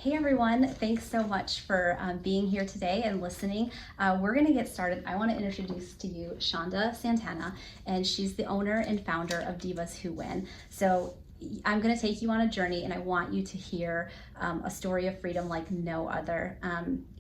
Hey everyone, thanks so much for being here today and listening. We're going to get started. I want to introduce to you Shonda Santana, and she's the owner and founder of Divas Who Win. So I'm going to take you on a journey, and I want you to hear a story of freedom like no other.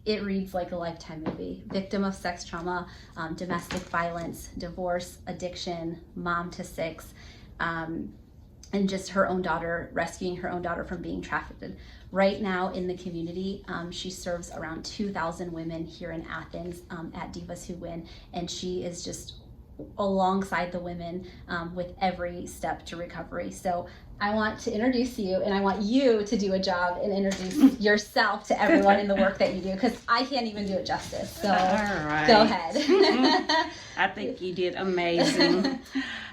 It reads like a Lifetime movie. Victim of sex trauma, domestic violence, divorce, addiction, mom to six, and just her own daughter, rescuing her own daughter from being trafficked. Right now in the community, she serves around 2,000 women here in Athens at Divas Who Win, and she is just alongside the women with every step to recovery. So I want to introduce you, and I want you to do a job and introduce yourself to everyone in the work that you do, because I can't even do it justice. So all right. Go ahead. I think you did amazing.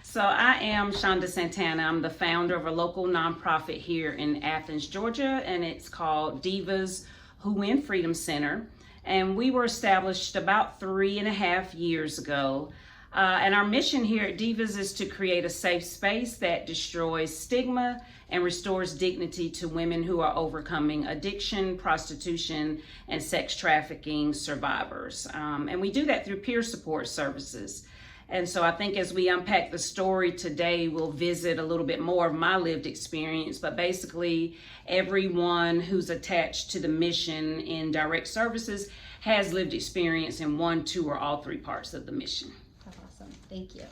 So I am Shonda Santana. I'm the founder of a local nonprofit here in Athens, Georgia, and it's called Divas Who Win Freedom Center. And we were established about 3.5 years ago. And our mission here at Divas is to create a safe space that destroys stigma and restores dignity to women who are overcoming addiction, prostitution, and sex trafficking survivors. And we do that through peer support services. And so I think as we unpack the story today, we'll visit a little bit more of my lived experience, but basically everyone who's attached to the mission in direct services has lived experience in one, two, or all three parts of the mission. That's awesome. Thank you.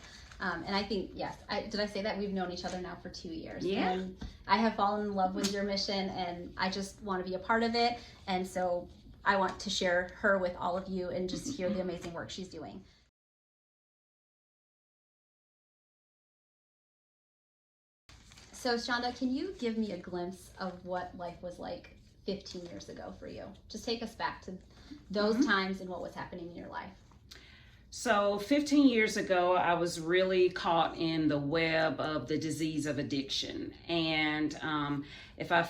And I think, yes, did I say that? We've known each other now for 2 years. Yeah. And I have fallen in love with your mission, and I just want to be a part of it. And so I want to share her with all of you and just hear the amazing work she's doing. So Shonda, can you give me a glimpse of what life was like 15 years ago for you? Just take us back to those times and what was happening in your life. So 15 years ago, I was really caught in the web of the disease of addiction. And if I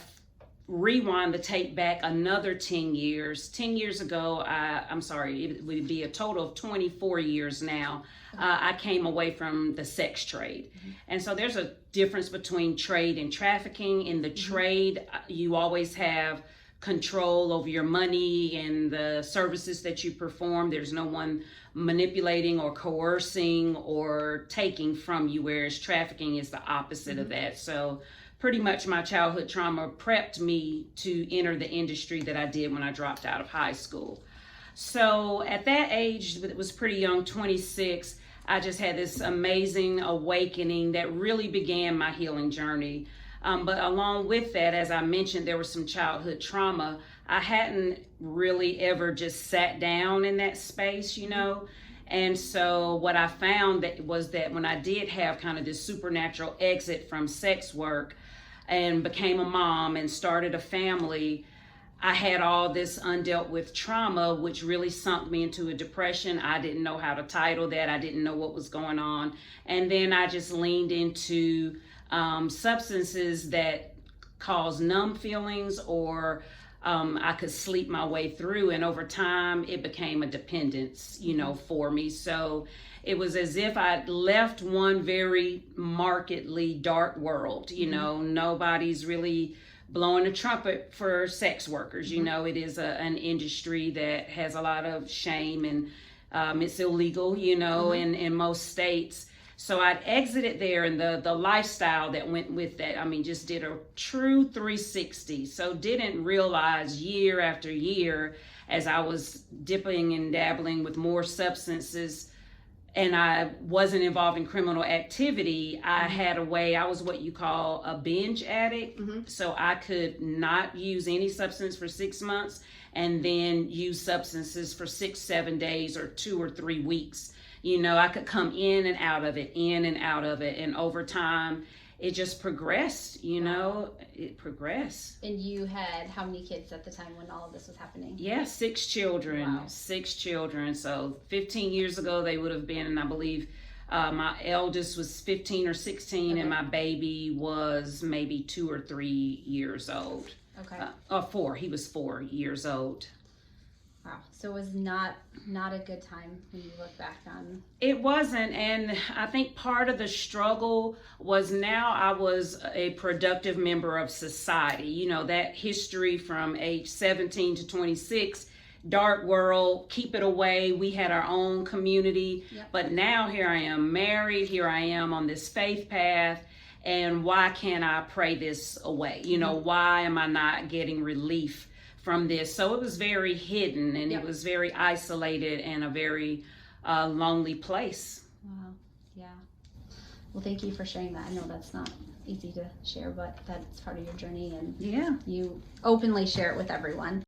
rewind the tape back another 10 years, 10 years ago, I'm sorry, it would be a total of 24 years now, I came away from the sex trade. And so there's a difference between trade and trafficking. In the trade, you always have control over your money and the services that you perform. There's no one manipulating or coercing or taking from you, whereas trafficking is the opposite of that. So pretty much my childhood trauma prepped me to enter the industry that I did when I dropped out of high school. So at that age, it was pretty young, 26, I just had this amazing awakening that really began my healing journey. But along with that, as I mentioned, there was some childhood trauma. I hadn't really ever just sat down in that space, you know. And so what I found was that when I did have kind of this supernatural exit from sex work and became a mom and started a family, I had all this undealt with trauma, which really sunk me into a depression. I didn't know how to title that. I didn't know what was going on. And then I just leaned into substances that cause numb feelings, or I could sleep my way through. And over time, it became a dependence, you know, for me. So it was as if I'd left one very markedly dark world. You know, nobody's really blowing a trumpet for sex workers. You know, it is an industry that has a lot of shame, and it's illegal, you know, in most states. So I'd exited there, and the lifestyle that went with that, I mean, just did a true 360. So didn't realize year after year, as I was dipping and dabbling with more substances, and I wasn't involved in criminal activity, I had a way, I was what you call a binge addict. So I could not use any substance for 6 months and then use substances for 6, 7 days or 2 or 3 weeks. You know, I could come in and out of it, in and out of it. And over time, it just progressed, you know, it progressed. And you had how many kids at the time when all of this was happening? Yeah, 6 children, Wow. 6 children. So 15 years ago, they would have been, and I believe my eldest was 15 or 16, and my baby was maybe 2 or 3 years old. Okay. Or 4, he was 4 years old. Wow. So it was not a good time when you look back on. It wasn't, and I think part of the struggle was now I was a productive member of society. You know, that history from age 17 to 26, dark world, keep it away. We had our own community, Yep. but now here I am married, here I am on this faith path, and why can't I pray this away? You know, why am I not getting relief from this? So it was very hidden, and Yep. it was very isolated and a very lonely place. Wow. Yeah. Well, thank you for sharing that. I know that's not easy to share, but that's part of your journey, and Yeah. you openly share it with everyone.